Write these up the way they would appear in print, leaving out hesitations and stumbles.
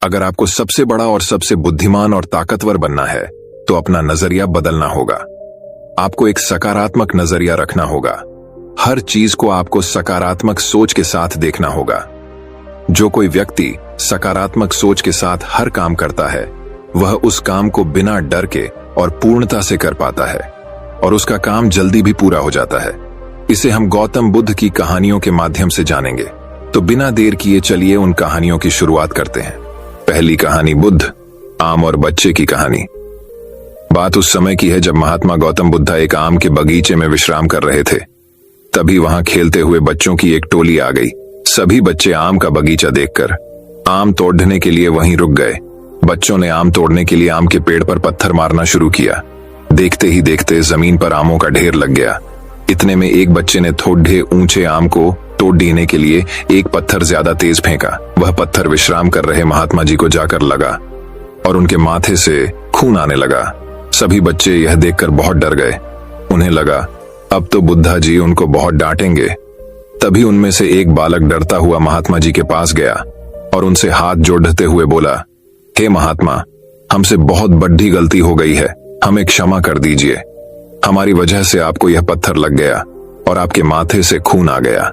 अगर आपको सबसे बड़ा और सबसे बुद्धिमान और ताकतवर बनना है तो अपना नजरिया बदलना होगा। आपको एक सकारात्मक नजरिया रखना होगा। हर चीज को आपको सकारात्मक सोच के साथ देखना होगा। जो कोई व्यक्ति सकारात्मक सोच के साथ हर काम करता है वह उस काम को बिना डर के और पूर्णता से कर पाता है और उसका काम जल्दी भी पूरा हो जाता है। इसे हम गौतम बुद्ध की कहानियों के माध्यम से जानेंगे। तो बिना देर किए चलिए उन कहानियों की शुरुआत करते हैं। पहली कहानी, बुद्ध, आम और बच्चे की कहानी। बात उस समय की है जब महात्मा गौतम बुद्ध एक आम के बगीचे में विश्राम कर रहे थे। तभी वहां खेलते हुए बच्चों की एक टोली आ गई। सभी बच्चे आम का बगीचा देखकर आम तोड़ने के लिए वहीं रुक गए। बच्चों ने आम तोड़ने के लिए आम के पेड़ पर पत्थर मारना शुरू किया। देखते ही देखते जमीन पर आमों का ढेर लग गया। इतने में एक बच्चे ने थोड़े ऊंचे आम को तोड़ देने के लिए एक पत्थर ज्यादा तेज फेंका। वह पत्थर विश्राम कर रहे महात्मा जी को जाकर लगा और उनके माथे से खून आने लगा। सभी बच्चे यह देखकर बहुत डर गए। उन्हें लगा अब तो बुद्धा जी उनको बहुत डांटेंगे। तभी उनमें से एक बालक डरता हुआ महात्मा जी के पास गया और उनसे हाथ जोड़ते हुए बोला, हे महात्मा, हमसे बहुत बड़ी गलती हो गई है, हमें क्षमा कर दीजिए। हमारी वजह से आपको यह पत्थर लग गया और आपके माथे से खून आ गया।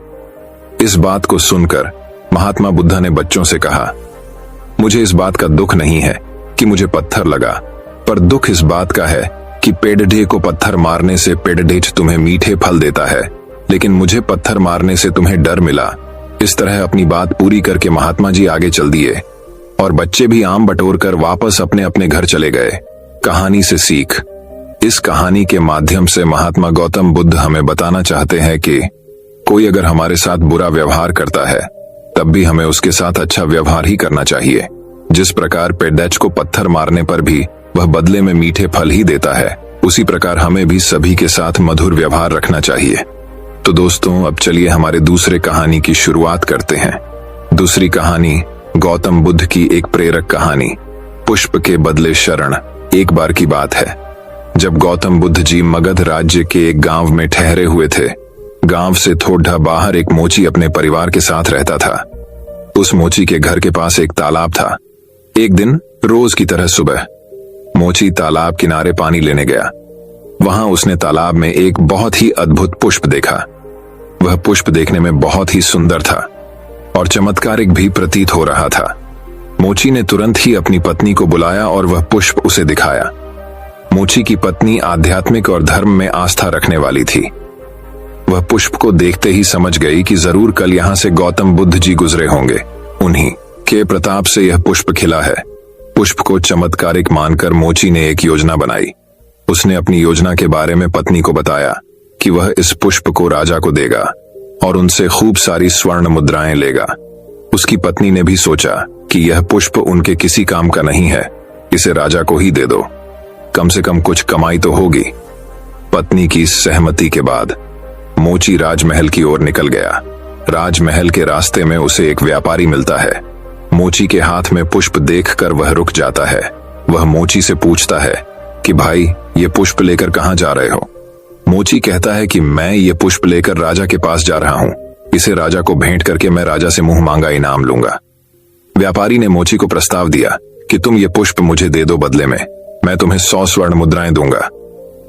इस बात को सुनकर महात्मा बुद्धा ने बच्चों से कहा, मुझे इस बात का दुख नहीं है कि मुझे पत्थर लगा, पर दुख इस बात का है कि पेड़ढे को पत्थर मारने से पेड़ढे तुम्हें मीठे फल देता है, लेकिन मुझे पत्थर मारने से तुम्हें डर मिला। इस तरह अपनी बात पूरी करके महात्मा जी आगे चल दिए और बच्चे भी आम बटोर कर वापस अपने अपने घर चले गए। कहानी से सीख। इस कहानी के माध्यम से महात्मा गौतम बुद्ध हमें बताना चाहते हैं कि कोई अगर हमारे साथ बुरा व्यवहार करता है तब भी हमें उसके साथ अच्छा व्यवहार ही करना चाहिए। जिस प्रकार पेड़ढे को पत्थर मारने पर भी वह बदले में मीठे फल ही देता है, उसी प्रकार हमें भी सभी के साथ मधुर व्यवहार रखना चाहिए। तो दोस्तों, अब चलिए हमारे दूसरे कहानी की शुरुआत करते हैं। दूसरी कहानी, गौतम बुद्ध की एक प्रेरक कहानी, पुष्प के बदले शरण। एक बार की बात है जब गौतम बुद्ध जी मगध राज्य के एक गांव में ठहरे हुए थे। गांव से थोड़ा बाहर एक मोची अपने परिवार के साथ रहता था। उस मोची के घर के पास एक तालाब था। एक दिन रोज की तरह सुबह मोची तालाब किनारे पानी लेने गया। वहां उसने तालाब में एक बहुत ही अद्भुत पुष्प देखा। वह पुष्प देखने में बहुत ही सुंदर था और चमत्कारिक भी प्रतीत हो रहा था। मोची ने तुरंत ही अपनी पत्नी को बुलाया और वह पुष्प उसे दिखाया। मोची की पत्नी आध्यात्मिक और धर्म में आस्था रखने वाली थी। वह पुष्प को देखते ही समझ गई कि जरूर कल यहां से गौतम बुद्ध जी गुजरे होंगे। उन्हीं के प्रताप से यह पुष्प खिला है। पुष्प को चमत्कारिक मानकर मोची ने एक योजना बनाई। उसने अपनी योजना के बारे में पत्नी को बताया कि वह इस पुष्प को राजा को देगा और उनसे खूब सारी स्वर्ण मुद्राएं लेगा। उसकी पत्नी ने भी सोचा कि यह पुष्प उनके किसी काम का नहीं है, इसे राजा को ही दे दो, कम से कम कुछ कमाई तो होगी। पत्नी की सहमति के बाद मोची राजमहल की ओर निकल गया। राजमहल के रास्ते में उसे एक व्यापारी मिलता है। मोची के हाथ में पुष्प देखकर वह रुक जाता है। वह मोची से पूछता है कि भाई, ये पुष्प लेकर कहां जा रहे हो? मोची कहता है कि मैं ये पुष्प लेकर राजा के पास जा रहा हूं। इसे राजा को भेंट करके मैं राजा से मुंह मांगा इनाम लूंगा। व्यापारी ने मोची को प्रस्ताव दिया कि तुम ये पुष्प मुझे दे दो, बदले में मैं तुम्हें 100 स्वर्ण मुद्राएं दूंगा।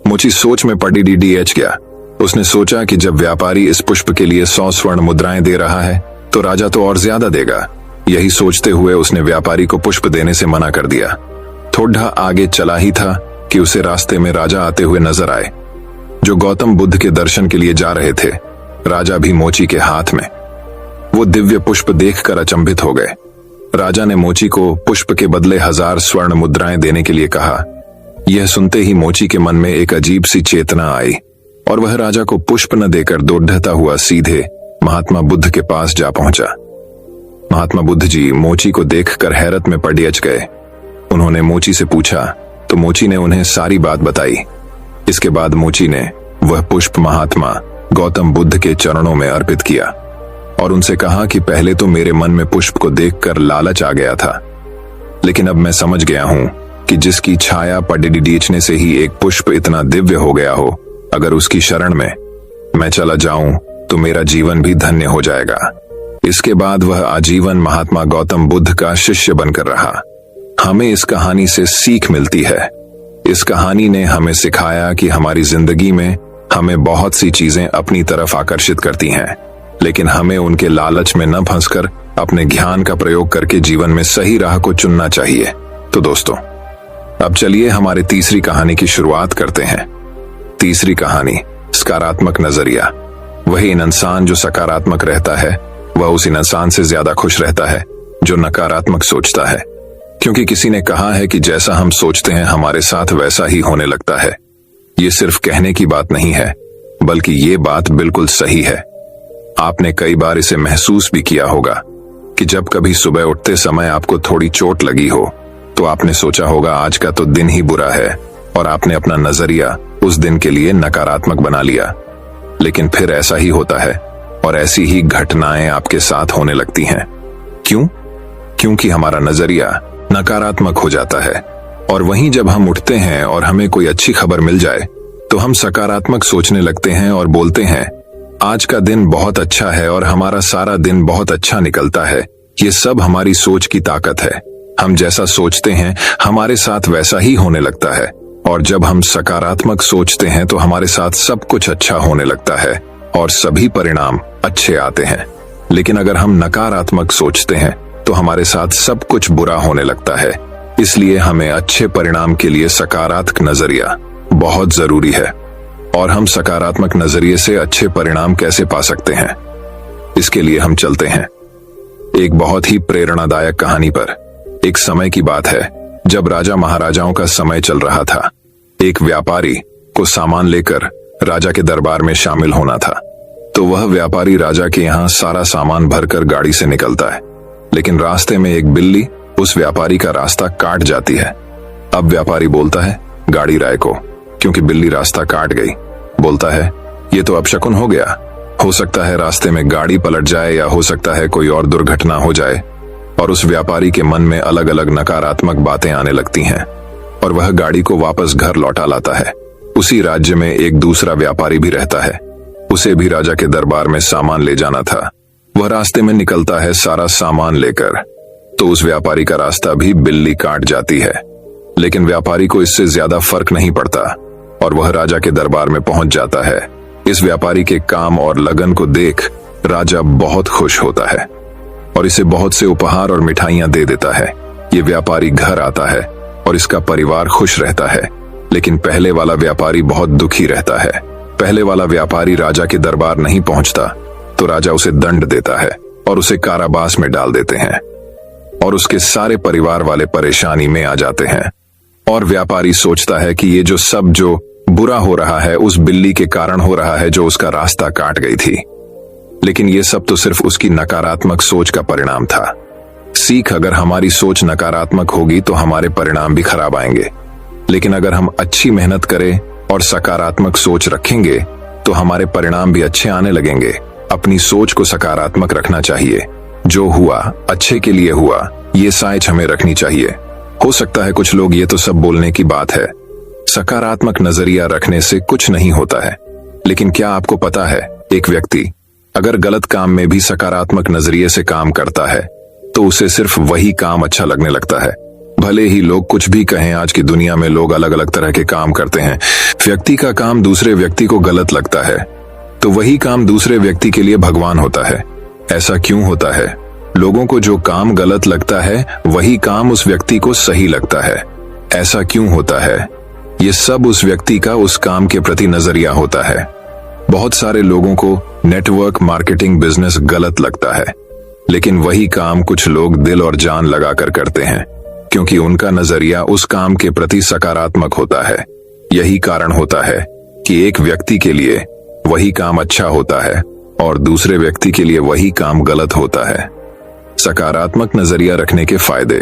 मोची सोच में पड़ी डीडीएच गया। उसने सोचा कि जब व्यापारी इस पुष्प के लिए 100 स्वर्ण मुद्राएं दे रहा है तो राजा तो और ज्यादा देगा। यही सोचते हुए उसने व्यापारी को पुष्प देने से मना कर दिया। थोड़ा आगे चला ही था कि उसे रास्ते में राजा आते हुए नजर आए, जो गौतम बुद्ध के दर्शन के लिए जा रहे थे। राजा भी मोची के हाथ में वो दिव्य पुष्प देखकर अचंभित हो गए। राजा ने मोची को पुष्प के बदले 1000 स्वर्ण मुद्राएं देने के लिए कहा। यह सुनते ही मोची के मन में एक अजीब सी चेतना आई और वह राजा को पुष्प न देकर दौड़ता हुआ सीधे महात्मा बुद्ध के पास जा पहुंचा। महात्मा बुद्ध जी मोची को देखकर हैरत में पड़ गए। उन्होंने मोची से पूछा तो मोची ने उन्हें सारी बात बताई। इसके बाद मोची ने वह पुष्प महात्मा गौतम बुद्ध के चरणों में अर्पित किया और उनसे कहा कि पहले तो मेरे मन में पुष्प को देखकर लालच आ गया था, लेकिन अब मैं समझ गया हूं कि जिसकी छाया पड़ने से ही एक पुष्प इतना दिव्य हो गया हो, अगर उसकी शरण में मैं चला जाऊं तो मेरा जीवन भी धन्य हो जाएगा। इसके बाद वह आजीवन महात्मा गौतम बुद्ध का शिष्य बनकर रहा। हमें इस कहानी से सीख मिलती है। इस कहानी ने हमें सिखाया कि हमारी जिंदगी में हमें बहुत सी चीजें अपनी तरफ आकर्षित करती हैं, लेकिन हमें उनके लालच में न फंसकर अपने ज्ञान का प्रयोग करके जीवन में सही राह को चुनना चाहिए। तो दोस्तों, अब चलिए हमारी तीसरी कहानी की शुरुआत करते हैं। तीसरी कहानी, सकारात्मक नजरिया। वही इंसान जो सकारात्मक रहता है वह उस इंसान से ज्यादा खुश रहता है जो नकारात्मक सोचता है, क्योंकि किसी ने कहा है कि जैसा हम सोचते हैं हमारे साथ वैसा ही होने लगता है। ये सिर्फ कहने की बात नहीं है, बल्कि ये बात बिल्कुल सही है। आपने कई बार इसे महसूस भी किया होगा कि जब कभी सुबह उठते समय आपको थोड़ी चोट लगी हो तो आपने सोचा होगा आज का तो दिन ही बुरा है, और आपने अपना नजरिया उस दिन के लिए नकारात्मक बना लिया। लेकिन फिर ऐसा ही होता है और ऐसी ही घटनाएं आपके साथ होने लगती हैं। क्यों? क्योंकि हमारा नजरिया नकारात्मक हो जाता है, और वहीं जब हम उठते हैं और हमें कोई अच्छी खबर मिल जाए तो हम सकारात्मक सोचने लगते हैं और बोलते हैं आज का दिन बहुत अच्छा है और हमारा सारा दिन बहुत अच्छा निकलता है। ये सब हमारी सोच की ताकत है। हम जैसा सोचते हैं हमारे साथ वैसा ही होने लगता है, और जब हम सकारात्मक सोचते हैं तो हमारे साथ सब कुछ अच्छा होने लगता है और सभी परिणाम अच्छे आते हैं। लेकिन अगर हम नकारात्मक सोचते हैं तो हमारे साथ सब कुछ बुरा होने लगता है। इसलिए हमें अच्छे परिणाम के लिए सकारात्मक नजरिया बहुत जरूरी है। और हम सकारात्मक नजरिए से अच्छे परिणाम कैसे पा सकते हैं, इसके लिए हम चलते हैं एक बहुत ही प्रेरणादायक कहानी पर। एक समय की बात है जब राजा महाराजाओं का समय चल रहा था। एक व्यापारी को सामान लेकर राजा के दरबार में शामिल होना था, तो वह व्यापारी राजा के यहाँ सारा सामान भरकर गाड़ी से निकलता है। लेकिन रास्ते में एक बिल्ली उस व्यापारी का रास्ता काट जाती है। अब व्यापारी बोलता है गाड़ी राय को, क्योंकि बिल्ली रास्ता काट गई, बोलता है ये तो अपशकुन हो गया। हो सकता है रास्ते में गाड़ी पलट जाए या हो सकता है कोई और दुर्घटना हो जाए। और उस व्यापारी के मन में अलग अलग नकारात्मक बातें आने लगती हैं और वह गाड़ी को वापस घर लौटा लाता है। उसी राज्य में एक दूसरा व्यापारी भी रहता है। उसे भी राजा के दरबार में सामान ले जाना था। वह रास्ते में निकलता है सारा सामान लेकर, तो उस व्यापारी का रास्ता भी बिल्ली काट जाती है। लेकिन व्यापारी को इससे ज्यादा फर्क नहीं पड़ता और वह राजा के दरबार में पहुंच जाता है। इस व्यापारी के काम और लगन को देख राजा बहुत खुश होता है और इसे बहुत से उपहार और मिठाइयां दे देता है। ये व्यापारी घर आता है और इसका परिवार खुश रहता है। लेकिन पहले वाला व्यापारी बहुत दुखी रहता है। पहले वाला व्यापारी राजा के दरबार नहीं पहुंचता तो राजा उसे दंड देता है और उसे कारावास में डाल देते हैं, और उसके सारे परिवार वाले परेशानी में आ जाते हैं। और व्यापारी सोचता है कि ये जो बुरा हो रहा है उस बिल्ली के कारण हो रहा है जो उसका रास्ता काट गई थी। लेकिन ये सब तो सिर्फ उसकी नकारात्मक सोच का परिणाम था। सीख, अगर हमारी सोच नकारात्मक होगी तो हमारे परिणाम भी खराब आएंगे। लेकिन अगर हम अच्छी मेहनत करें और सकारात्मक सोच रखेंगे तो हमारे परिणाम भी अच्छे आने लगेंगे। अपनी सोच को सकारात्मक रखना चाहिए। जो हुआ अच्छे के लिए हुआ, ये सोच हमें रखनी चाहिए। हो सकता है कुछ लोग ये तो सब बोलने की बात है, सकारात्मक नजरिया रखने से कुछ नहीं होता है। लेकिन क्या आपको पता है, एक व्यक्ति अगर गलत काम में भी सकारात्मक नजरिए से काम करता है तो उसे सिर्फ वही काम अच्छा लगने लगता है। भले ही लोग कुछ भी कहें, आज की दुनिया में लोग अलग अलग तरह के काम करते हैं। व्यक्ति का काम दूसरे व्यक्ति को गलत लगता है तो वही काम दूसरे व्यक्ति के लिए भगवान होता है। ऐसा क्यों होता है? लोगों को जो काम गलत लगता है वही काम उस व्यक्ति को सही लगता है। ऐसा क्यों होता है? ये सब उस व्यक्ति का उस काम के प्रति नजरिया होता है। बहुत सारे लोगों को नेटवर्क मार्केटिंग बिजनेस गलत लगता है, लेकिन वही काम कुछ लोग दिल और जान लगाकर करते हैं क्योंकि उनका नजरिया उस काम के प्रति सकारात्मक होता है। यही कारण होता है कि एक व्यक्ति के लिए वही काम अच्छा होता है और दूसरे व्यक्ति के लिए वही काम गलत होता है। सकारात्मक नजरिया रखने के फायदे।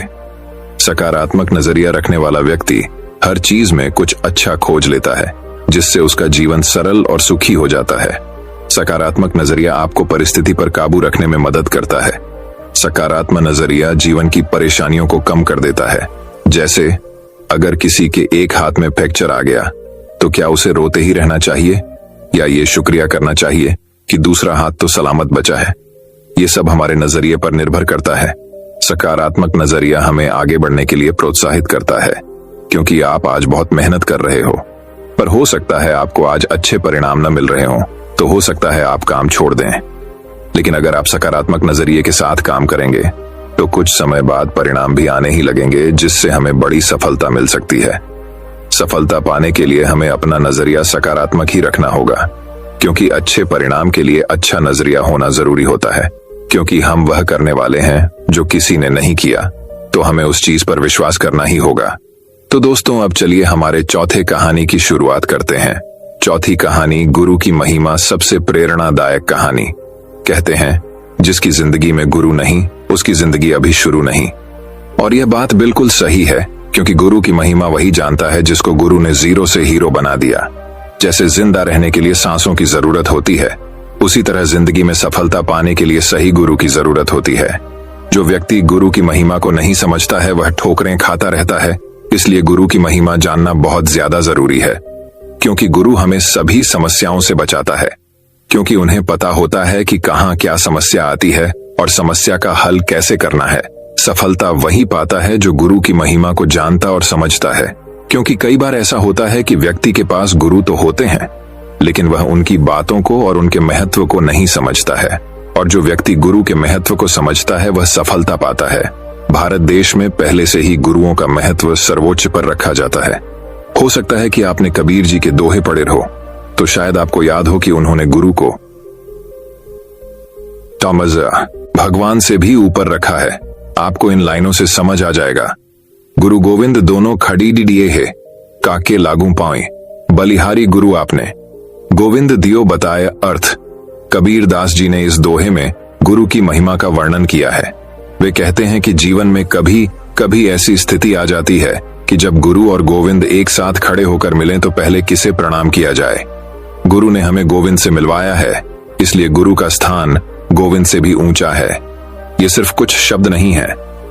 सकारात्मक नजरिया रखने वाला व्यक्ति हर चीज में कुछ अच्छा खोज लेता है, जिससे उसका जीवन सरल और सुखी हो जाता है। सकारात्मक नजरिया आपको परिस्थिति पर काबू रखने में मदद करता है। सकारात्मक नजरिया जीवन की परेशानियों को कम कर देता है। जैसे अगर किसी के एक हाथ में फ्रैक्चर आ गया तो क्या उसे रोते ही रहना चाहिए या ये शुक्रिया करना चाहिए कि दूसरा हाथ तो सलामत बचा है? ये सब हमारे नजरिए पर निर्भर करता है। सकारात्मक नजरिया हमें आगे बढ़ने के लिए प्रोत्साहित करता है, क्योंकि आप आज बहुत मेहनत कर रहे हो, पर हो सकता है आपको आज अच्छे परिणाम न मिल रहे हो, तो हो सकता है आप काम छोड़ दें। लेकिन अगर आप सकारात्मक नजरिए के साथ काम करेंगे तो कुछ समय बाद परिणाम भी आने ही लगेंगे, जिससे हमें बड़ी सफलता मिल सकती है। सफलता पाने के लिए हमें अपना नजरिया सकारात्मक ही रखना होगा, क्योंकि अच्छे परिणाम के लिए अच्छा नजरिया होना जरूरी होता है। क्योंकि हम वह करने वाले हैं जो किसी ने नहीं किया, तो हमें उस चीज पर विश्वास करना ही होगा। तो दोस्तों, अब चलिए हमारे चौथे कहानी की शुरुआत करते हैं। चौथी कहानी, गुरु की महिमा, सबसे प्रेरणादायक कहानी। कहते हैं, जिसकी जिंदगी में गुरु नहीं, उसकी जिंदगी अभी शुरू नहीं। और यह बात बिल्कुल सही है, क्योंकि गुरु की महिमा वही जानता है जिसको गुरु ने जीरो से हीरो बना दिया। जैसे जिंदा रहने के लिए सांसों की जरूरत होती है, उसी तरह जिंदगी में सफलता पाने के लिए सही गुरु की जरूरत होती है। जो व्यक्ति गुरु की महिमा को नहीं समझता है, वह ठोकरें खाता रहता है। इसलिए गुरु की महिमा जानना बहुत ज्यादा जरूरी है, क्योंकि गुरु हमें सभी समस्याओं से बचाता है, क्योंकि उन्हें पता होता है कि कहाँ क्या समस्या आती है और समस्या का हल कैसे करना है। सफलता वही पाता है जो गुरु की महिमा को जानता और समझता है, क्योंकि कई बार ऐसा होता है कि व्यक्ति के पास गुरु तो होते हैं, लेकिन वह उनकी बातों को और उनके महत्व को नहीं समझता है। और जो व्यक्ति गुरु के महत्व को समझता है, वह सफलता पाता है। भारत देश में पहले से ही गुरुओं का महत्व सर्वोच्च पर रखा जाता है। हो सकता है कि आपने कबीर जी के दोहे पढ़े हो, तो शायद आपको याद हो कि उन्होंने गुरु को टॉमस भगवान से भी ऊपर रखा है। आपको इन लाइनों से समझ आ जाएगा। गुरु गोविंद दोनों खड़ी डिडिए है, काके लागू पाए, बलिहारी गुरु आपने, गोविंद दियो बताए अर्थ। कबीर दास जी ने इस दोहे में गुरु की महिमा का वर्णन किया है। वे कहते हैं कि जीवन में कभी कभी ऐसी स्थिति आ जाती है कि जब गुरु और गोविंद एक साथ खड़े होकर मिलें, तो पहले किसे प्रणाम किया जाए। गुरु ने हमें गोविंद से मिलवाया है, इसलिए गुरु का स्थान गोविंद से भी ऊंचा है। ये सिर्फ कुछ शब्द नहीं है,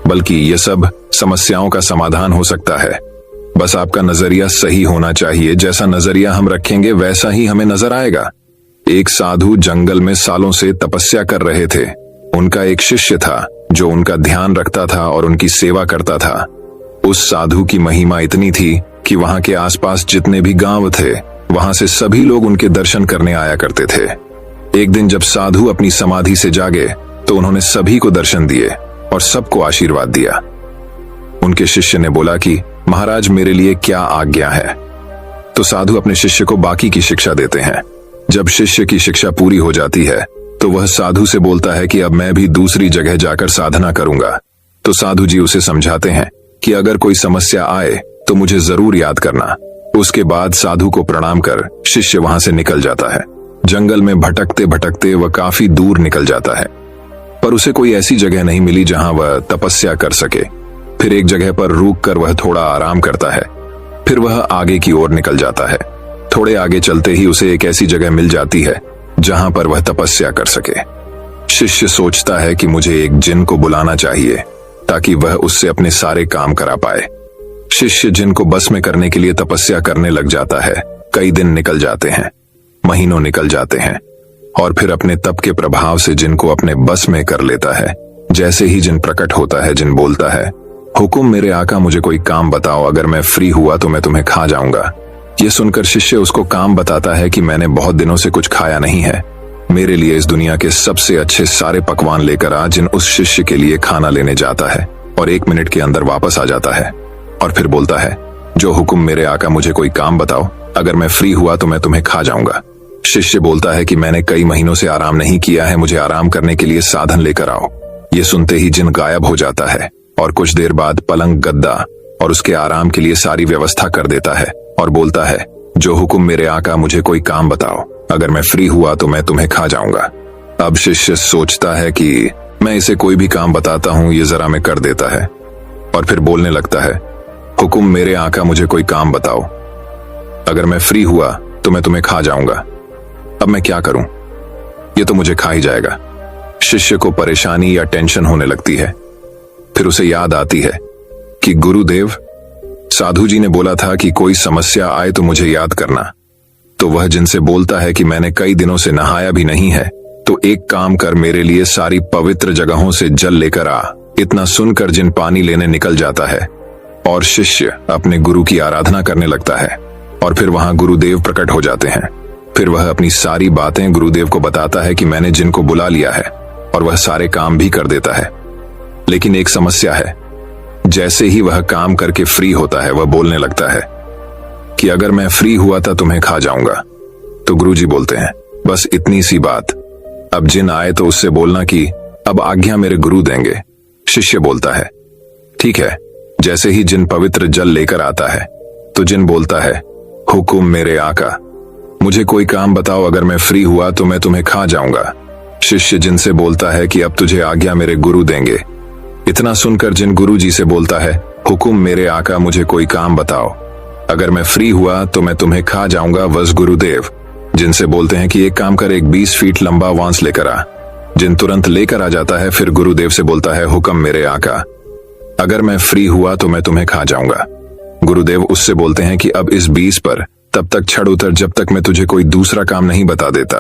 बल्कि ये सब समस्याओं का समाधान हो सकता है। बस आपका नजरिया सही होना चाहिए। जैसा नजरिया हम रखेंगे, वैसा ही हमें नजर आएगा। एक साधु जंगल में सालों से तपस्या कर रहे थे। उनका एक शिष्य था जो उनका ध्यान रखता था और उनकी सेवा करता था। उस साधु की महिमा इतनी थी कि वहां के आसपास जितने भी गांव थे, वहां से सभी लोग उनके दर्शन करने आया करते थे। एक दिन जब साधु अपनी समाधि से जागे, तो उन्होंने सभी को दर्शन दिए और सबको आशीर्वाद दिया। उनके शिष्य ने बोला कि महाराज, मेरे लिए क्या आज्ञा है। तो साधु अपने शिष्य को बाकी की शिक्षा देते हैं। जब शिष्य की शिक्षा पूरी हो जाती है, तो वह साधु से बोलता है कि अब मैं भी दूसरी जगह जाकर साधना करूंगा। तो साधु जी उसे समझाते हैं कि अगर कोई समस्या आए तो मुझे जरूर याद करना। उसके बाद साधु को प्रणाम कर शिष्य वहां से निकल जाता है। जंगल में भटकते भटकते वह काफी दूर निकल जाता है, पर उसे कोई ऐसी जगह नहीं मिली जहां वह तपस्या कर सके। फिर एक जगह पर रुक कर वह थोड़ा आराम करता है। फिर वह आगे की ओर निकल जाता है। थोड़े आगे चलते ही उसे एक ऐसी जगह मिल जाती है जहां पर वह तपस्या कर सके। शिष्य सोचता है कि मुझे एक जिन को बुलाना चाहिए ताकि वह उससे अपने सारे काम करा पाए। शिष्य जिन को बस में करने के लिए तपस्या करने लग जाता है। कई दिन निकल जाते हैं, महीनों निकल जाते हैं, और फिर अपने तप के प्रभाव से जिन को अपने बस में कर लेता है। जैसे ही जिन प्रकट होता है, जिन बोलता है, हुकुम मेरे आका, मुझे कोई काम बताओ, अगर मैं फ्री हुआ तो मैं तुम्हें खा जाऊंगा। ये सुनकर शिष्य उसको काम बताता है कि मैंने बहुत दिनों से कुछ खाया नहीं है, मेरे लिए इस दुनिया के सबसे अच्छे सारे पकवान लेकर आ। जिन उस शिष्य के लिए खाना लेने जाता है और 1 मिनट के अंदर वापस आ जाता है और फिर बोलता है, जो हुकुम मेरे आका, मुझे कोई काम बताओ, अगर मैं फ्री हुआ तो मैं तुम्हें खा जाऊंगा। शिष्य बोलता है कि मैंने कई महीनों से आराम नहीं किया है, मुझे आराम करने के लिए साधन लेकर आओ। ये सुनते ही जिन गायब हो जाता है और कुछ देर बाद पलंग, गद्दा और उसके आराम के लिए सारी व्यवस्था कर देता है और बोलता है, जो हुकुम मेरे आका, मुझे कोई काम बताओ, अगर मैं फ्री हुआ तो मैं तुम्हें खा जाऊंगा। अब शिष्य सोचता है कि मैं इसे कोई भी काम बताता हूं, ये जरा में कर देता है, और फिर बोलने लगता है, हुकुम मेरे आका, मुझे कोई काम बताओ, अगर मैं फ्री हुआ तो मैं तुम्हें खा जाऊंगा। अब मैं क्या करूं, ये तो मुझे खा ही जाएगा। शिष्य को परेशानी या टेंशन होने लगती है। फिर उसे याद आती है कि गुरुदेव, साधु जी ने बोला था कि कोई समस्या आए तो मुझे याद करना। तो वह जिनसे बोलता है कि मैंने कई दिनों से नहाया भी नहीं है, तो एक काम कर, मेरे लिए सारी पवित्र जगहों से जल लेकर आ। इतना सुनकर जिन पानी लेने निकल जाता है और शिष्य अपने गुरु की आराधना करने लगता है और फिर वहां गुरुदेव प्रकट हो जाते हैं। फिर वह अपनी सारी बातें गुरुदेव को बताता है कि मैंने जिनको बुला लिया है, और वह सारे काम भी कर देता है। लेकिन एक समस्या है, जैसे ही वह काम करके फ्री होता है वह बोलने लगता है कि अगर मैं फ्री हुआ था तुम्हें खा जाऊंगा। तो गुरुजी बोलते हैं बस इतनी सी बात, अब जिन आए तो उससे बोलना कि अब आज्ञा मेरे गुरु देंगे। शिष्य बोलता है ठीक है। जैसे ही जिन पवित्र जल लेकर आता है तो जिन बोलता है हुकुम मेरे आका, मुझे कोई काम बताओ, अगर मैं फ्री हुआ तो मैं तुम्हें खा जाऊंगा। शिष्य जिन से बोलता है कि अब तुझे आज्ञा मेरे गुरु देंगे। इतना सुनकर जिन गुरु जी से बोलता है हुकुम मेरे आका, मुझे कोई काम बताओ, अगर मैं फ्री हुआ तो मैं तुम्हें खा जाऊंगा। वस गुरुदेव जिनसे बोलते हैं कि एक काम कर, एक 20 फीट लंबा वांस लेकर आ। जिन तुरंत लेकर आ जाता है। फिर गुरुदेव से बोलता है हुक्म मेरे आका, अगर मैं फ्री हुआ तो मैं तुम्हें खा जाऊंगा। गुरुदेव उससे बोलते हैं कि अब इस 20 पर तब तक चढ़ उतर जब तक मैं तुझे कोई दूसरा काम नहीं बता देता।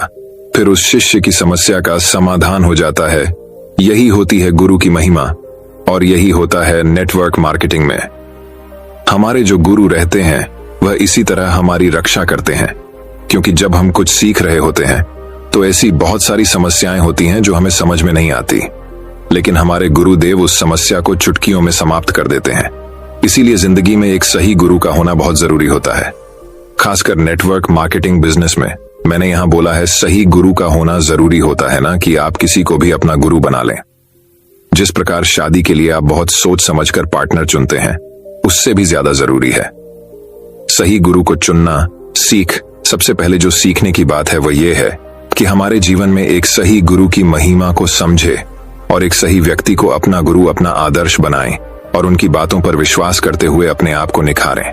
फिर उस शिष्य की समस्या का समाधान हो जाता है। यही होती है गुरु की महिमा, और यही होता है नेटवर्क मार्केटिंग में। हमारे जो गुरु रहते हैं वह इसी तरह हमारी रक्षा करते हैं, क्योंकि जब हम कुछ सीख रहे होते हैं तो ऐसी बहुत सारी समस्याएं होती हैं जो हमें समझ में नहीं आती, लेकिन हमारे गुरुदेव उस समस्या को चुटकियों में समाप्त कर देते हैं। इसीलिए जिंदगी में एक सही गुरु का होना बहुत जरूरी होता है, खासकर नेटवर्क मार्केटिंग बिजनेस में। मैंने यहां बोला है सही गुरु का होना जरूरी होता है, ना कि आप किसी को भी अपना गुरु बना लें। जिस प्रकार शादी के लिए आप बहुत सोच समझकर पार्टनर चुनते हैं, उससे भी ज्यादा जरूरी है सही गुरु को चुनना। सबसे पहले जो सीखने की बात है वह यह है कि हमारे जीवन में एक सही गुरु की महिमा को समझे और एक सही व्यक्ति को अपना गुरु, अपना आदर्श बनाएं और उनकी बातों पर विश्वास करते हुए अपने आप को निखारें।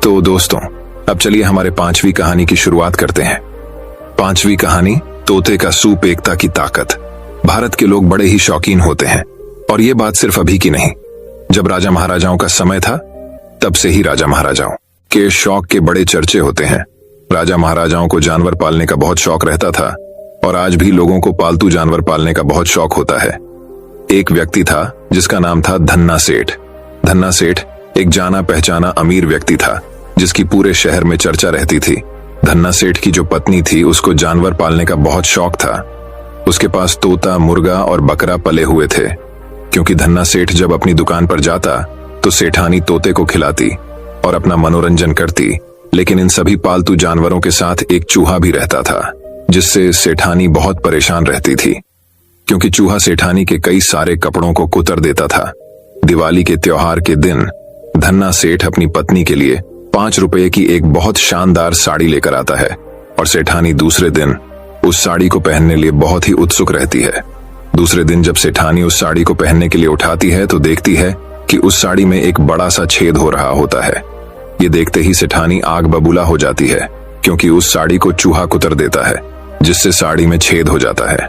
तो दोस्तों, अब चलिए हमारे 5वीं कहानी की शुरुआत करते हैं। 5वीं कहानी, तोते का सूप, एकता की ताकत। भारत के लोग बड़े ही शौकीन होते हैं, और ये बात सिर्फ अभी की नहीं। जब राजा महाराजाओं का समय था तब से ही राजा महाराजाओं के शौक के बड़े चर्चे होते हैं। राजा महाराजाओं को जानवर पालने का बहुत शौक रहता था, और आज भी लोगों को पालतू जानवर पालने का बहुत शौक होता है। एक व्यक्ति था जिसका नाम था धन्ना सेठ। धन्ना सेठ एक जाना पहचाना अमीर व्यक्ति था, जिसकी पूरे शहर में चर्चा रहती थी। धन्ना सेठ की जो पत्नी थी उसको जानवर पालने का बहुत शौक था। उसके पास तोता, मुर्गा और बकरा पले हुए थे, क्योंकि धन्ना सेठ जब अपनी दुकान पर जाता तो सेठानी तोते को खिलाती और अपना मनोरंजन करती। लेकिन इन सभी पालतू जानवरों के साथ एक चूहा भी रहता था, जिससे सेठानी बहुत परेशान रहती थी, क्योंकि चूहा सेठानी के कई सारे कपड़ों को कुतर देता था। दिवाली के त्योहार के दिन धन्ना सेठ अपनी पत्नी के लिए 5 रुपए की एक बहुत शानदार साड़ी लेकर आता है, और सेठानी दूसरे दिन उस साड़ी को पहनने लिए बहुत ही उत्सुक रहती है। दूसरे दिन जब सेठानी उस साड़ी को पहनने के लिए उठाती है तो देखती है कि उस साड़ी में एक बड़ा सा छेद हो रहा होता है। ये देखते ही सेठानी आग बबूला हो जाती है, क्योंकि उस साड़ी को चूहा कुतर देता है, जिससे साड़ी में छेद हो जाता है।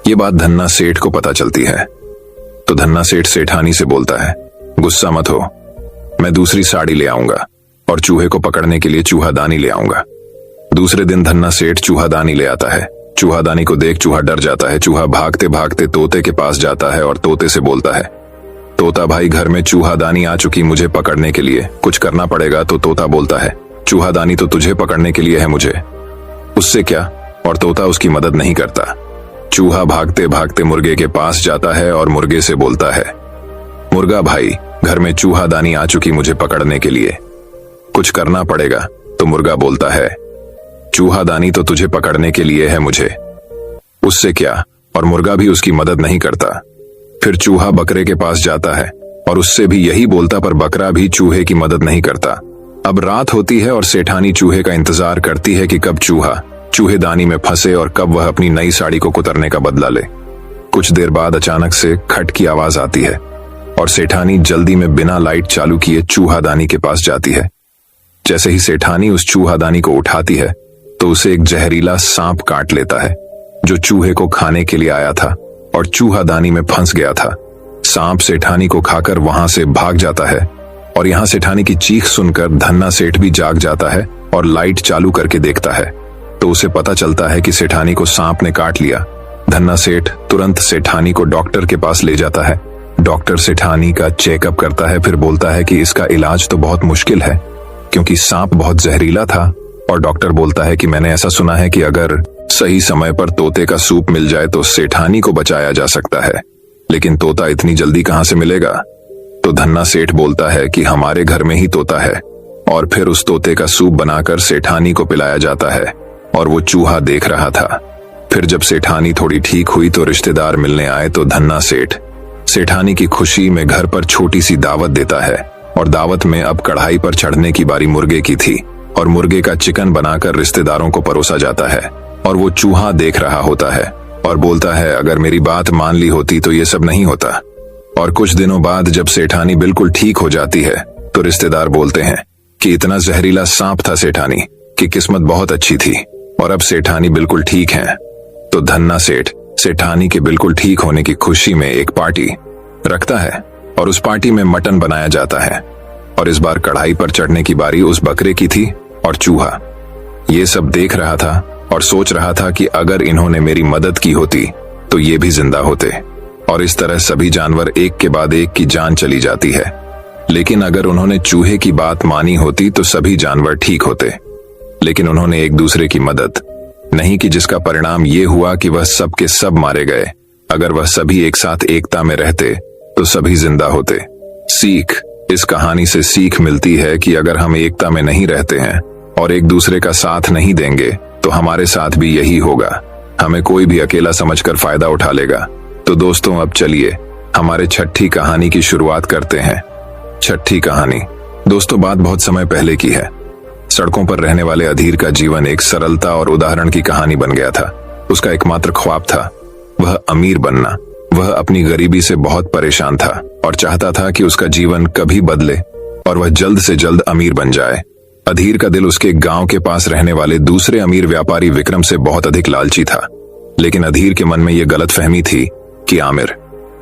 ये बात धन्ना सेठ को पता चलती है, तो धन्ना सेठ सेठानी से बोलता है गुस्सा मत हो, मैं दूसरी साड़ी ले आऊंगा और चूहे को पकड़ने के लिए चूहादानी ले आऊंगा। दूसरे दिन धन्ना सेठ चूहादानी ले आता है। चूहादानी को देख चूहा डर जाता है। चूहा भागते भागते तोते के पास जाता है और तोते से बोलता है तोता भाई, घर में चूहादानी आ चुकी, मुझे पकड़ने के लिए कुछ करना पड़ेगा। तो तोता बोलता है चूहादानी तो तुझे पकड़ने के लिए है, मुझे उससे क्या। और तोता उसकी मदद नहीं करता। चूहा भागते भागते मुर्गे के पास जाता है और मुर्गे से बोलता है मुर्गा भाई, घर में चूहादानी आ चुकी, मुझे पकड़ने के लिए कुछ करना पड़ेगा। तो मुर्गा बोलता है चूहादानी तो तुझे पकड़ने के लिए है, मुझे उससे क्या। और मुर्गा भी उसकी मदद नहीं करता। फिर चूहा बकरे के पास जाता है और उससे भी यही बोलता, पर बकरा भी चूहे की मदद नहीं करता। अब रात होती है और सेठानी चूहे का इंतजार करती है कि कब चूहा चूहेदानी में फंसे और कब वह अपनी नई साड़ी को कुतरने का बदला ले। कुछ देर बाद अचानक से खट की आवाज आती है और सेठानी जल्दी में बिना लाइट चालू किए चूहादानी के पास जाती है। जैसे ही सेठानी उस चूहादानी को उठाती है तो उसे एक जहरीला सांप काट लेता है, जो चूहे को खाने के लिए आया था और चूहादानी में फंस गया था। सांप सेठानी को खाकर वहां से भाग जाता है, और यहां सेठानी की चीख सुनकर धन्ना सेठ भी जाग जाता है और लाइट चालू करके देखता है, तो उसे पता चलता है कि सेठानी को सांप ने काट लिया धन्ना सेठ तुरंत सेठानी को डॉक्टर के पास ले जाता है। डॉक्टर सेठानी का चेकअप करता है, फिर बोलता है कि इसका इलाज तो बहुत मुश्किल है क्योंकि सांप बहुत जहरीला था। और डॉक्टर बोलता है कि मैंने ऐसा सुना है कि अगर सही समय पर तोते का सूप मिल जाए तो सेठानी को बचाया जा सकता है, लेकिन तोता इतनी जल्दी कहां से मिलेगा? तो धन्ना सेठ बोलता है कि हमारे घर में ही तोता है। और फिर उस तोते का सूप बनाकर सेठानी को पिलाया जाता है और वो चूहा देख रहा था। फिर जब सेठानी थोड़ी ठीक हुई तो रिश्तेदार मिलने आए तो धन्ना सेठ सेठानी की खुशी में घर पर छोटी सी दावत देता है। और दावत में अब कढ़ाई पर चढ़ने की बारी मुर्गे की थी और मुर्गे का चिकन बनाकर रिश्तेदारों को परोसा जाता है। और वो चूहा देख रहा होता है और बोलता है अगर मेरी बात मान ली होती तो ये सब नहीं होता। और कुछ दिनों बाद जब सेठानी बिल्कुल ठीक हो जाती है तो रिश्तेदार बोलते हैं कि इतना जहरीला सांप था सेठानी की किस्मत बहुत अच्छी थी और अब सेठानी बिल्कुल ठीक है। तो धन्ना सेठ सेठानी के बिल्कुल ठीक होने की खुशी में एक पार्टी रखता है और उस पार्टी में मटन बनाया जाता है। और इस बार कढ़ाई पर चढ़ने की बारी उस बकरे की थी और चूहा ये सब देख रहा था और सोच रहा था कि अगर इन्होंने मेरी मदद की होती तो ये भी जिंदा होते। और इस तरह सभी जानवर एक के बाद एक की जान चली जाती है। लेकिन अगर उन्होंने चूहे की बात मानी होती तो सभी जानवर ठीक होते। लेकिन उन्होंने एक दूसरे की मदद नहीं की, जिसका परिणाम ये हुआ कि वह सब के सब मारे गए। अगर वह सभी एक साथ एकता में रहते तो सभी जिंदा होते। सीख, इस कहानी से सीख मिलती है कि अगर हम एकता में नहीं रहते हैं और एक दूसरे का साथ नहीं देंगे तो हमारे साथ भी यही होगा। हमें कोई भी अकेला समझकर फायदा उठा लेगा। तो दोस्तों अब चलिए हमारे छठी कहानी की शुरुआत करते हैं। छठी कहानी दोस्तों बात बहुत समय पहले की है। सड़कों पर रहने वाले अधीर का जीवन एक सरलता और उदाहरण की कहानी बन गया था। उसका एकमात्र ख्वाब था वह अमीर बनना। वह अपनी गरीबी से बहुत परेशान था और चाहता था कि उसका जीवन कभी बदले और वह जल्द से जल्द अमीर बन जाए। अधीर का दिल उसके गांव के पास रहने वाले दूसरे अमीर व्यापारी विक्रम से बहुत अधिक लालची था। लेकिन अधीर के मन में यह गलतफहमी थी कि आमिर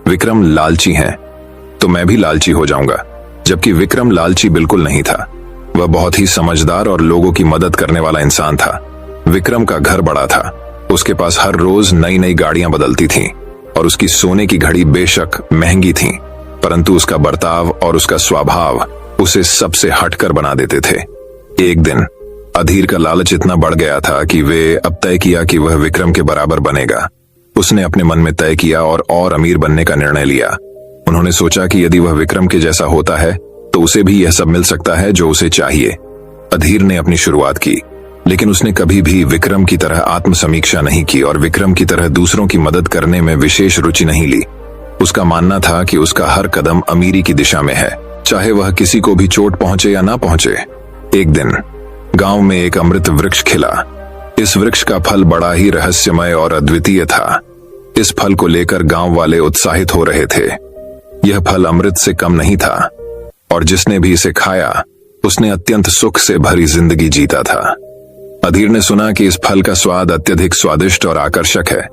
विक्रम लालची हैं तो मैं भी लालची हो जाऊंगा, जबकि विक्रम लालची बिल्कुल नहीं था। वह बहुत ही समझदार और लोगों की मदद करने वाला इंसान था। विक्रम का घर बड़ा था, उसके पास हर रोज नई नई गाड़ियां बदलती थीं और उसकी सोने की घड़ी बेशक महंगी थी, परंतु उसका बर्ताव और उसका स्वभाव उसे सबसे हटकर बना देते थे। एक दिन अधीर का लालच इतना बढ़ गया था कि वे अब तय किया कि वह विक्रम के बराबर बनेगा। उसने अपने मन में तय किया और अमीर बनने का निर्णय लिया। उन्होंने सोचा कि यदि वह विक्रम के जैसा होता है तो उसे भी यह सब मिल सकता है जो उसे चाहिए। अधीर ने अपनी शुरुआत की, लेकिन उसने कभी भी विक्रम की तरह आत्मसमीक्षा नहीं की और विक्रम की तरह दूसरों की मदद करने में विशेष रुचि नहीं ली। उसका मानना था कि उसका हर कदम अमीरी की दिशा में है, चाहे वह किसी को भी चोट पहुंचे या ना पहुंचे। एक दिन गांव में एक अमृत वृक्ष खिला। इस वृक्ष का फल बड़ा ही रहस्यमय और अद्वितीय था। इस फल को लेकर गांव वाले उत्साहित हो रहे थे। यह फल अमृत से कम नहीं था और जिसने भी इसे खाया उसने अत्यंत सुख से भरी जिंदगी जीता था। अधीर ने सुना कि इस फल का स्वाद अत्यधिक स्वादिष्ट और आकर्षक है,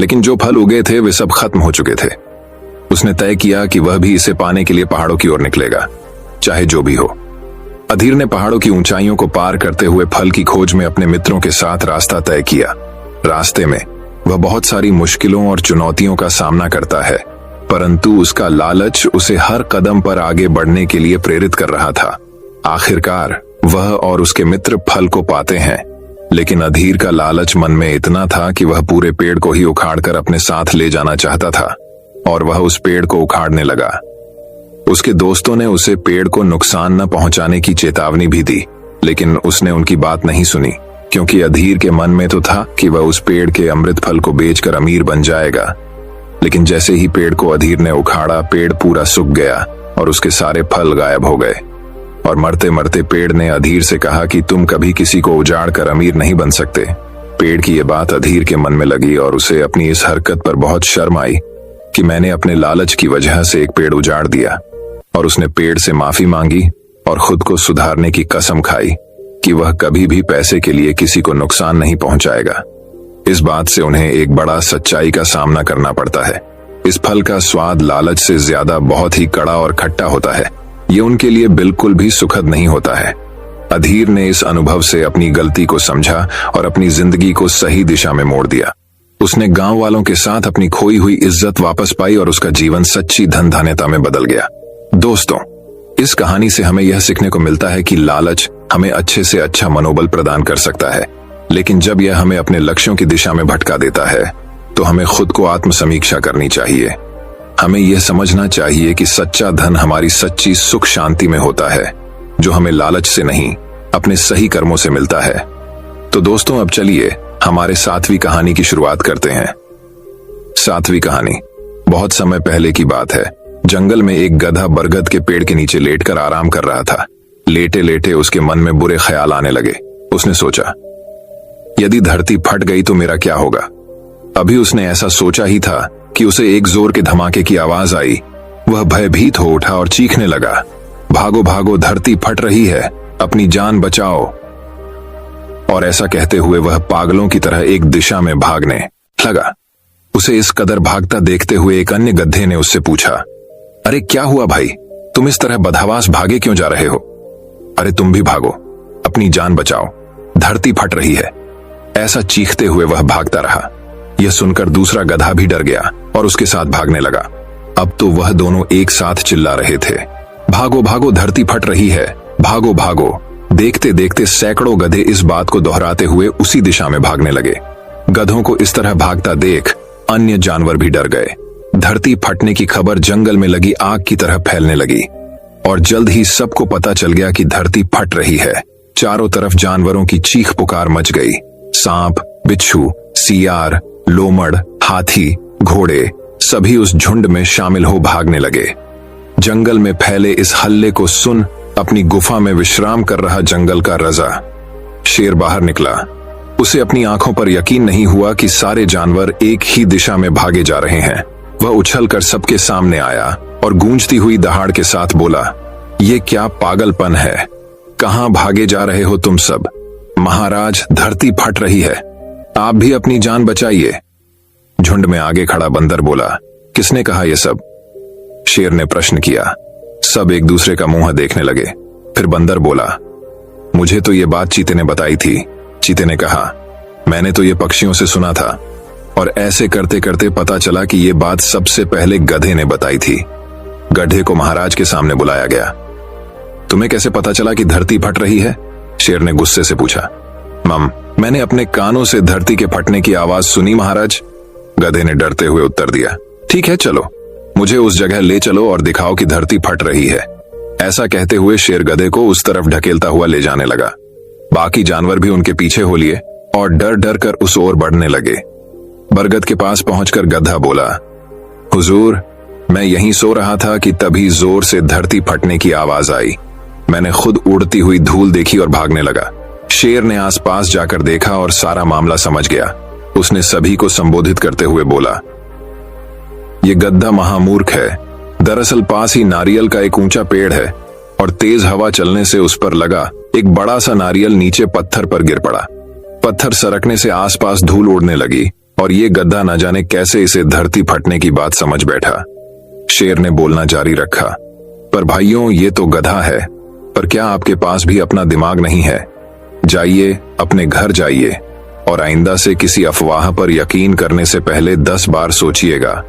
लेकिन जो फल उगे थे वे सब खत्म हो चुके थे। उसने तय किया कि वह भी इसे पाने के लिए पहाड़ों की ओर निकलेगा, चाहे जो भी हो। अधीर ने पहाड़ों की ऊंचाइयों को पार करते हुए फल की खोज में अपने मित्रों के साथ रास्ता तय किया। रास्ते में वह बहुत सारी मुश्किलों और चुनौतियों का सामना करता है, परंतु उसका लालच उसे हर कदम पर आगे बढ़ने के लिए प्रेरित कर रहा था। आखिरकार वह और उसके मित्र फल को पाते हैं, लेकिन अधीर का लालच मन में इतना था कि वह पूरे पेड़ को ही उखाड़कर अपने साथ ले जाना चाहता था और वह उस पेड़ को उखाड़ने लगा। उसके दोस्तों ने उसे पेड़ को नुकसान न पहुंचाने की चेतावनी भी दी, लेकिन उसने उनकी बात नहीं सुनी, क्योंकि अधीर के मन में तो था कि वह उस पेड़ के अमृत फल को बेचकर अमीर बन जाएगा। लेकिन जैसे ही पेड़ को अधीर ने उखाड़ा, पेड़ पूरा सूख गया और उसके सारे फल गायब हो गए। और मरते मरते पेड़ ने अधीर से कहा कि तुम कभी किसी को उजाड़ कर अमीर नहीं बन सकते। पेड़ की यह बात अधीर के मन में लगी और उसे अपनी इस हरकत पर बहुत शर्म आई कि मैंने अपने लालच की वजह से एक पेड़ उजाड़ दिया। और उसने पेड़ से माफी मांगी और खुद को सुधारने की कसम खाई कि वह कभी भी पैसे के लिए किसी को नुकसान नहीं पहुंचाएगा। इस बात से उन्हें एक बड़ा सच्चाई का सामना करना पड़ता है। इस फल का स्वाद लालच से ज्यादा बहुत ही कड़ा और खट्टा होता है। ये उनके लिए बिल्कुल भी सुखद नहीं होता है। अधीर ने इस अनुभव से अपनी गलती को समझा और अपनी जिंदगी को सही दिशा में मोड़ दिया। उसने गांव वालों के साथ अपनी खोई हुई इज्जत वापस पाई और उसका जीवन सच्ची धन धान्यता में बदल गया। दोस्तों, इस कहानी से हमें यह सीखने को मिलता है कि लालच हमें अच्छे से अच्छा मनोबल प्रदान कर सकता है, लेकिन जब यह हमें अपने लक्ष्यों की दिशा में भटका देता है तो हमें खुद को आत्मसमीक्षा करनी चाहिए। हमें यह समझना चाहिए कि सच्चा धन हमारी सच्ची सुख शांति में होता है, जो हमें लालच से नहीं अपने सही कर्मों से मिलता है। तो दोस्तों, अब चलिए हमारे 7वीं कहानी की शुरुआत करते हैं। 7वीं कहानी। बहुत समय पहले की बात है। जंगल में एक गधा बरगद के पेड़ के नीचे लेटकर आराम कर रहा था। लेटे लेटे उसके मन में बुरे ख्याल आने लगे। उसने सोचा, यदि धरती फट गई तो मेरा क्या होगा। अभी उसने ऐसा सोचा ही था कि उसे एक जोर के धमाके की आवाज आई। वह भयभीत हो उठा और चीखने लगा, भागो भागो, धरती फट रही है, अपनी जान बचाओ। और ऐसा कहते हुए वह पागलों की तरह एक दिशा में भागने लगा। उसे इस कदर भागता देखते हुए एक अन्य गधे ने उससे पूछा, अरे क्या हुआ भाई, तुम इस तरह बदहवास भागे क्यों जा रहे हो? अरे तुम भी भागो, अपनी जान बचाओ, धरती फट रही है। ऐसा चीखते हुए वह भागता रहा। यह सुनकर दूसरा गधा भी डर गया और उसके साथ भागने लगा। अब तो वह दोनों एक साथ चिल्ला रहे थे, भागो भागो, धरती फट रही है, भागो भागो। देखते देखते सैकड़ों गधे इस बात को दोहराते हुए उसी दिशा में भागने लगे। गधों को इस तरह भागता देख अन्य जानवर भी डर गए। धरती फटने की खबर जंगल में लगी आग की तरह फैलने लगी और जल्द ही सबको पता चल गया कि धरती फट रही है। चारों तरफ जानवरों की चीख पुकार मच गई। सांप, बिच्छू, सियार, लोमड़, हाथी, घोड़े सभी उस झुंड में शामिल हो भागने लगे। जंगल में फैले इस हल्ले को सुन अपनी गुफा में विश्राम कर रहा जंगल का रजा शेर बाहर निकला। उसे अपनी आंखों पर यकीन नहीं हुआ कि सारे जानवर एक ही दिशा में भागे जा रहे हैं। वह उछलकर सबके सामने आया और गूंजती हुई दहाड़ के साथ बोला, ये क्या पागलपन है, कहां भागे जा रहे हो तुम सब? महाराज, धरती फट रही है, आप भी अपनी जान बचाइए। झुंड में आगे खड़ा बंदर बोला, किसने कहा यह सब? शेर ने प्रश्न किया। सब एक दूसरे का मुंह देखने लगे। फिर बंदर बोला, मुझे तो ये बात चीते ने बताई थी। चीते ने कहा, मैंने तो ये पक्षियों से सुना था। और ऐसे करते करते पता चला कि ये बात सबसे पहले गधे ने बताई थी। गधे को महाराज के सामने बुलाया गया। तुम्हें कैसे पता चला कि धरती फट रही है? शेर ने गुस्से से पूछा। मैंने अपने कानों से धरती के फटने की आवाज सुनी महाराज, गधे ने डरते हुए उत्तर दिया। ठीक है, चलो मुझे उस जगह ले चलो और दिखाओ कि धरती फट रही है। ऐसा कहते हुए शेर गधे को उस तरफ ढकेलता हुआ ले जाने लगा। बाकी जानवर भी उनके पीछे हो लिए और डर डर कर उस ओर बढ़ने लगे। बरगद के पास पहुंचकर गधा बोला, हुजूर, मैं यहीं सो रहा था कि तभी जोर से धरती फटने की आवाज आई। मैंने खुद उड़ती हुई धूल देखी और भागने लगा। शेर ने आसपास जाकर देखा और सारा मामला समझ गया। उसने सभी को संबोधित करते हुए बोला, ये गधा महामूर्ख है। दरअसल पास ही नारियल का एक ऊंचा पेड़ है और तेज हवा चलने से उस पर लगा एक बड़ा सा नारियल नीचे पत्थर पर गिर पड़ा। पत्थर सरकने से आसपास धूल उड़ने लगी और ये गधा न जाने कैसे इसे धरती फटने की बात समझ बैठा। शेर ने बोलना जारी रखा, पर भाइयों, ये तो गधा है, पर क्या आपके पास भी अपना दिमाग नहीं है? जाइए, अपने घर जाइए और आइंदा से किसी अफवाह पर यकीन करने से पहले 10 बार सोचिएगा।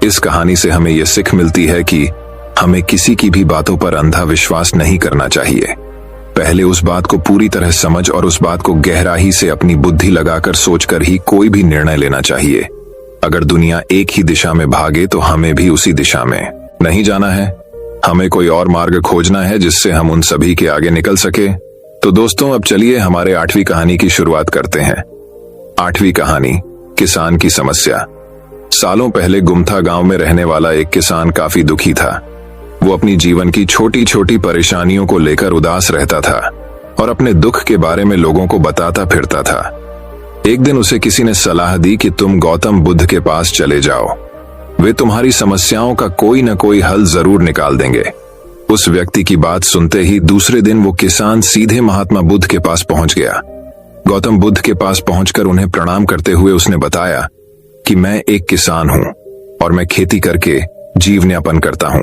इस कहानी से हमें यह सीख मिलती है कि हमें किसी की भी बातों पर अंधा विश्वास नहीं करना चाहिए। पहले उस बात को पूरी तरह समझ और उस बात को गहराई से अपनी बुद्धि लगाकर सोचकर ही कोई भी निर्णय लेना चाहिए। अगर दुनिया एक ही दिशा में भागे तो हमें भी उसी दिशा में नहीं जाना है। हमें कोई और मार्ग खोजना है जिससे हम उन सभी के आगे निकल सके। तो दोस्तों, अब चलिए हमारे 8वीं कहानी की शुरुआत करते हैं। 8वीं कहानी, किसान की समस्या। सालों पहले गुमथा गांव में रहने वाला एक किसान काफी दुखी था। वो अपनी जीवन की छोटी छोटी परेशानियों को लेकर उदास रहता था और अपने दुख के बारे में लोगों को बताता फिरता था। एक दिन उसे किसी ने सलाह दी कि तुम गौतम बुद्ध के पास चले जाओ, वे तुम्हारी समस्याओं का कोई न कोई हल जरूर निकाल देंगे। उस व्यक्ति की बात सुनते ही दूसरे दिन वो किसान सीधे महात्मा बुद्ध के पास पहुंच गया। गौतम बुद्ध के पास पहुंचकर उन्हें प्रणाम करते हुए उसने बताया कि मैं एक किसान हूं और मैं खेती करके जीवन यापन करता हूं।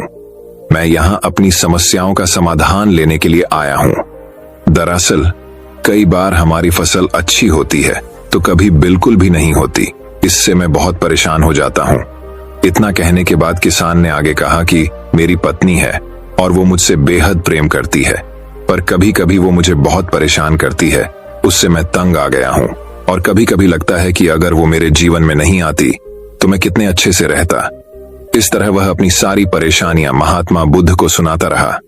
मैं यहां अपनी समस्याओं का समाधान लेने के लिए आया हूं। दरअसल कई बार हमारी फसल अच्छी होती है तो कभी बिल्कुल भी नहीं होती। इससे मैं बहुत परेशान हो जाता हूँ। इतना कहने के बाद किसान ने आगे कहा कि मेरी पत्नी है और वो मुझसे बेहद प्रेम करती है, पर कभी कभी वो मुझे बहुत परेशान करती है। उससे मैं तंग आ गया हूँ और कभी कभी लगता है कि अगर वो मेरे जीवन में नहीं आती तो मैं कितने अच्छे से रहता। इस तरह वह अपनी सारी परेशानियां महात्मा बुद्ध को सुनाता रहा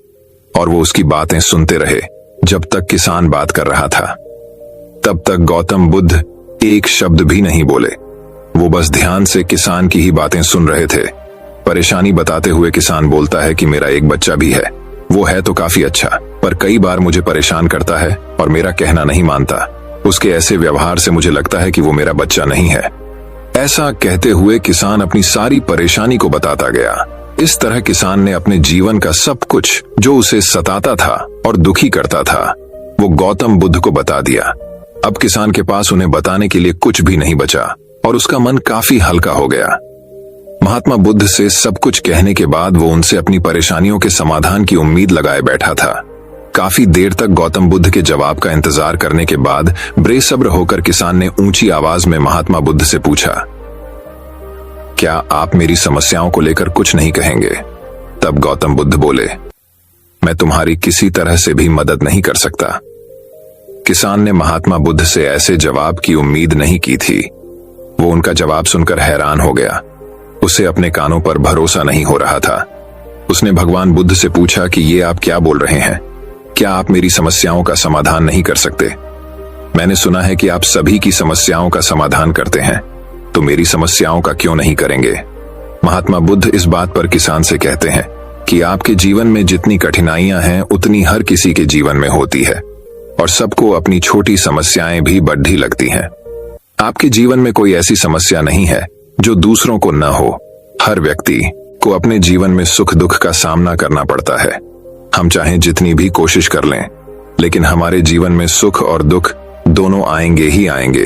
और वो उसकी बातें सुनते रहे जब तक किसान बात कर रहा था। तब तक गौतम बुद्ध एक शब्द भी नहीं बोले। वो बस ध्यान से किसान की ही बातें सुन रहे थे। परेशानी बताते हुए किसान बोलता है कि मेरा एक बच्चा भी है, वो है तो काफी अच्छा, पर कई बार मुझे परेशान करता है और मेरा कहना नहीं मानता। उसके ऐसे व्यवहार से मुझे लगता है कि वो मेरा बच्चा नहीं है। ऐसा कहते हुए किसान अपनी सारी परेशानी को बताता गया। इस तरह किसान ने अपने जीवन का सब कुछ जो उसे सताता था और दुखी करता था वो गौतम बुद्ध को बता दिया। अब किसान के पास उन्हें बताने के लिए कुछ भी नहीं बचा और उसका मन काफी हल्का हो गया। महात्मा बुद्ध से सब कुछ कहने के बाद वो उनसे अपनी परेशानियों के समाधान की उम्मीद लगाए बैठा था। काफी देर तक गौतम बुद्ध के जवाब का इंतजार करने के बाद बेसब्र होकर किसान ने ऊंची आवाज में महात्मा बुद्ध से पूछा, क्या आप मेरी समस्याओं को लेकर कुछ नहीं कहेंगे? तब गौतम बुद्ध बोले, मैं तुम्हारी किसी तरह से भी मदद नहीं कर सकता। किसान ने महात्मा बुद्ध से ऐसे जवाब की उम्मीद नहीं की थी। वो उनका जवाब सुनकर हैरान हो गया। उसे अपने कानों पर भरोसा नहीं हो रहा था। उसने भगवान बुद्ध से पूछा कि ये आप क्या बोल रहे हैं? क्या आप मेरी समस्याओं का समाधान नहीं कर सकते? मैंने सुना है कि आप सभी की समस्याओं का समाधान करते हैं, तो मेरी समस्याओं का क्यों नहीं करेंगे? महात्मा बुद्ध इस बात पर किसान से कहते हैं कि आपके जीवन में जितनी कठिनाइयां हैं उतनी हर किसी के जीवन में होती है और सबको अपनी छोटी समस्याएं भी बड़ी लगती हैं। आपके जीवन में कोई ऐसी समस्या नहीं है जो दूसरों को न हो। हर व्यक्ति को अपने जीवन में सुख दुख का सामना करना पड़ता है। हम चाहे जितनी भी कोशिश कर लें, लेकिन हमारे जीवन में सुख और दुख दोनों आएंगे ही आएंगे।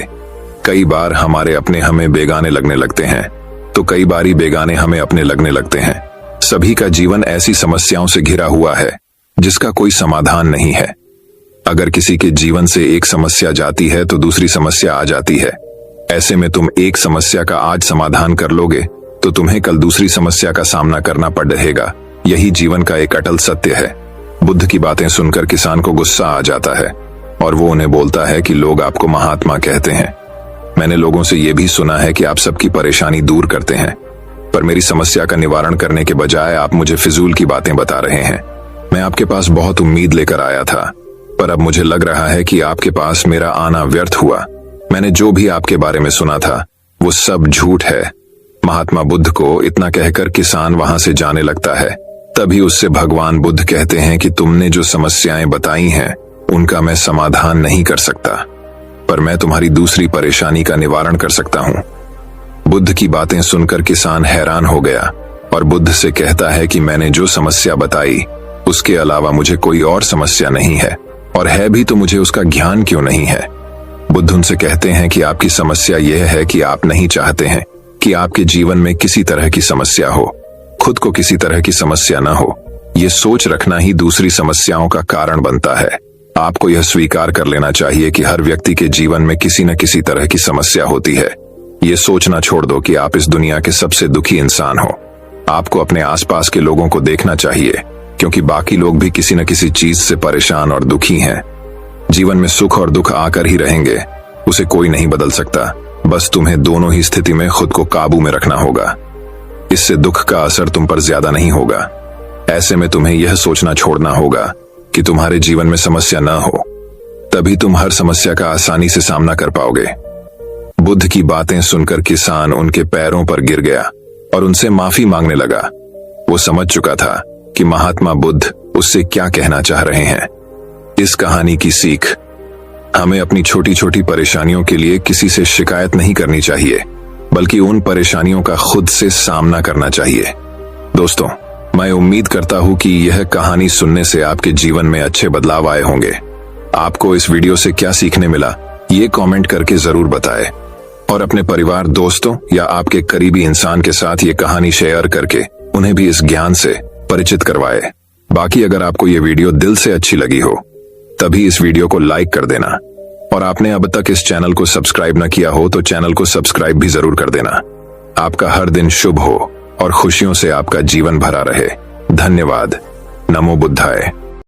कई बार हमारे अपने हमें बेगाने लगने लगते हैं, तो कई बारी बेगाने हमें अपने लगने लगते हैं। सभी का जीवन ऐसी समस्याओं से घिरा हुआ है जिसका कोई समाधान नहीं है। अगर किसी के जीवन से एक समस्या जाती है तो दूसरी समस्या आ जाती है। ऐसे में तुम एक समस्या का आज समाधान कर लोगे तो तुम्हें कल दूसरी समस्या का सामना करना पड़ रहेगा। यही जीवन का एक अटल सत्य है। बुद्ध की बातें सुनकर किसान को गुस्सा आ जाता है और वो उन्हें बोलता है कि लोग आपको महात्मा कहते हैं। मैंने लोगों से यह भी सुना है कि आप सबकी परेशानी दूर करते हैं, पर मेरी समस्या का निवारण करने के बजाय आप मुझे फिजूल की बातें बता रहे हैं। मैं आपके पास बहुत उम्मीद लेकर आया था, पर अब मुझे लग रहा है कि आपके पास मेरा आना व्यर्थ हुआ। मैंने जो भी आपके बारे में सुना था वो सब झूठ है। महात्मा बुद्ध को इतना कहकर किसान वहां से जाने लगता है। तभी उससे भगवान बुद्ध कहते हैं कि तुमने जो समस्याएं बताई हैं उनका मैं समाधान नहीं कर सकता, पर मैं तुम्हारी दूसरी परेशानी का निवारण कर सकता हूं। बुद्ध की बातें सुनकर किसान हैरान हो गया और बुद्ध से कहता है कि मैंने जो समस्या बताई उसके अलावा मुझे कोई और समस्या नहीं है, और है भी तो मुझे उसका ज्ञान क्यों नहीं है? बुद्ध उनसे कहते हैं कि आपकी समस्या यह है कि आप नहीं चाहते हैं कि आपके जीवन में किसी तरह की समस्या हो, खुद को किसी तरह की समस्या न हो। ये सोच रखना ही दूसरी समस्याओं का कारण बनता है। आपको यह स्वीकार कर लेना चाहिए कि हर व्यक्ति के जीवन में किसी न किसी तरह की समस्या होती है। ये सोचना छोड़ दो कि आप इस दुनिया के सबसे दुखी इंसान हो। आपको अपने आसपास के लोगों को देखना चाहिए, क्योंकि बाकी लोग भी किसी न किसी चीज से परेशान और दुखी हैं। जीवन में सुख और दुख आकर ही रहेंगे, उसे कोई नहीं बदल सकता। बस तुम्हें दोनों ही स्थिति में खुद को काबू में रखना होगा। इससे दुख का असर तुम पर ज्यादा नहीं होगा। ऐसे में तुम्हें यह सोचना छोड़ना होगा कि तुम्हारे जीवन में समस्या न हो, तभी तुम हर समस्या का आसानी से सामना कर पाओगे। बुद्ध की बातें सुनकर किसान उनके पैरों पर गिर गया और उनसे माफी मांगने लगा। वो समझ चुका था कि महात्मा बुद्ध उससे क्या कहना चाह रहे हैं। इस कहानी की सीख, हमें अपनी छोटी छोटी परेशानियों के लिए किसी से शिकायत नहीं करनी चाहिए, बल्कि उन परेशानियों का खुद से सामना करना चाहिए। दोस्तों, मैं उम्मीद करता हूं कि यह कहानी सुनने से आपके जीवन में अच्छे बदलाव आए होंगे। आपको इस वीडियो से क्या सीखने मिला, ये कमेंट करके जरूर बताएं और अपने परिवार, दोस्तों या आपके करीबी इंसान के साथ ये कहानी शेयर करके उन्हें भी इस ज्ञान से परिचित करवाएं। बाकी अगर आपको ये वीडियो दिल से अच्छी लगी हो तभी इस वीडियो को लाइक कर देना और आपने अब तक इस चैनल को सब्सक्राइब न किया हो तो चैनल को सब्सक्राइब भी जरूर कर देना। आपका हर दिन शुभ हो और खुशियों से आपका जीवन भरा रहे। धन्यवाद। नमो बुद्धाय।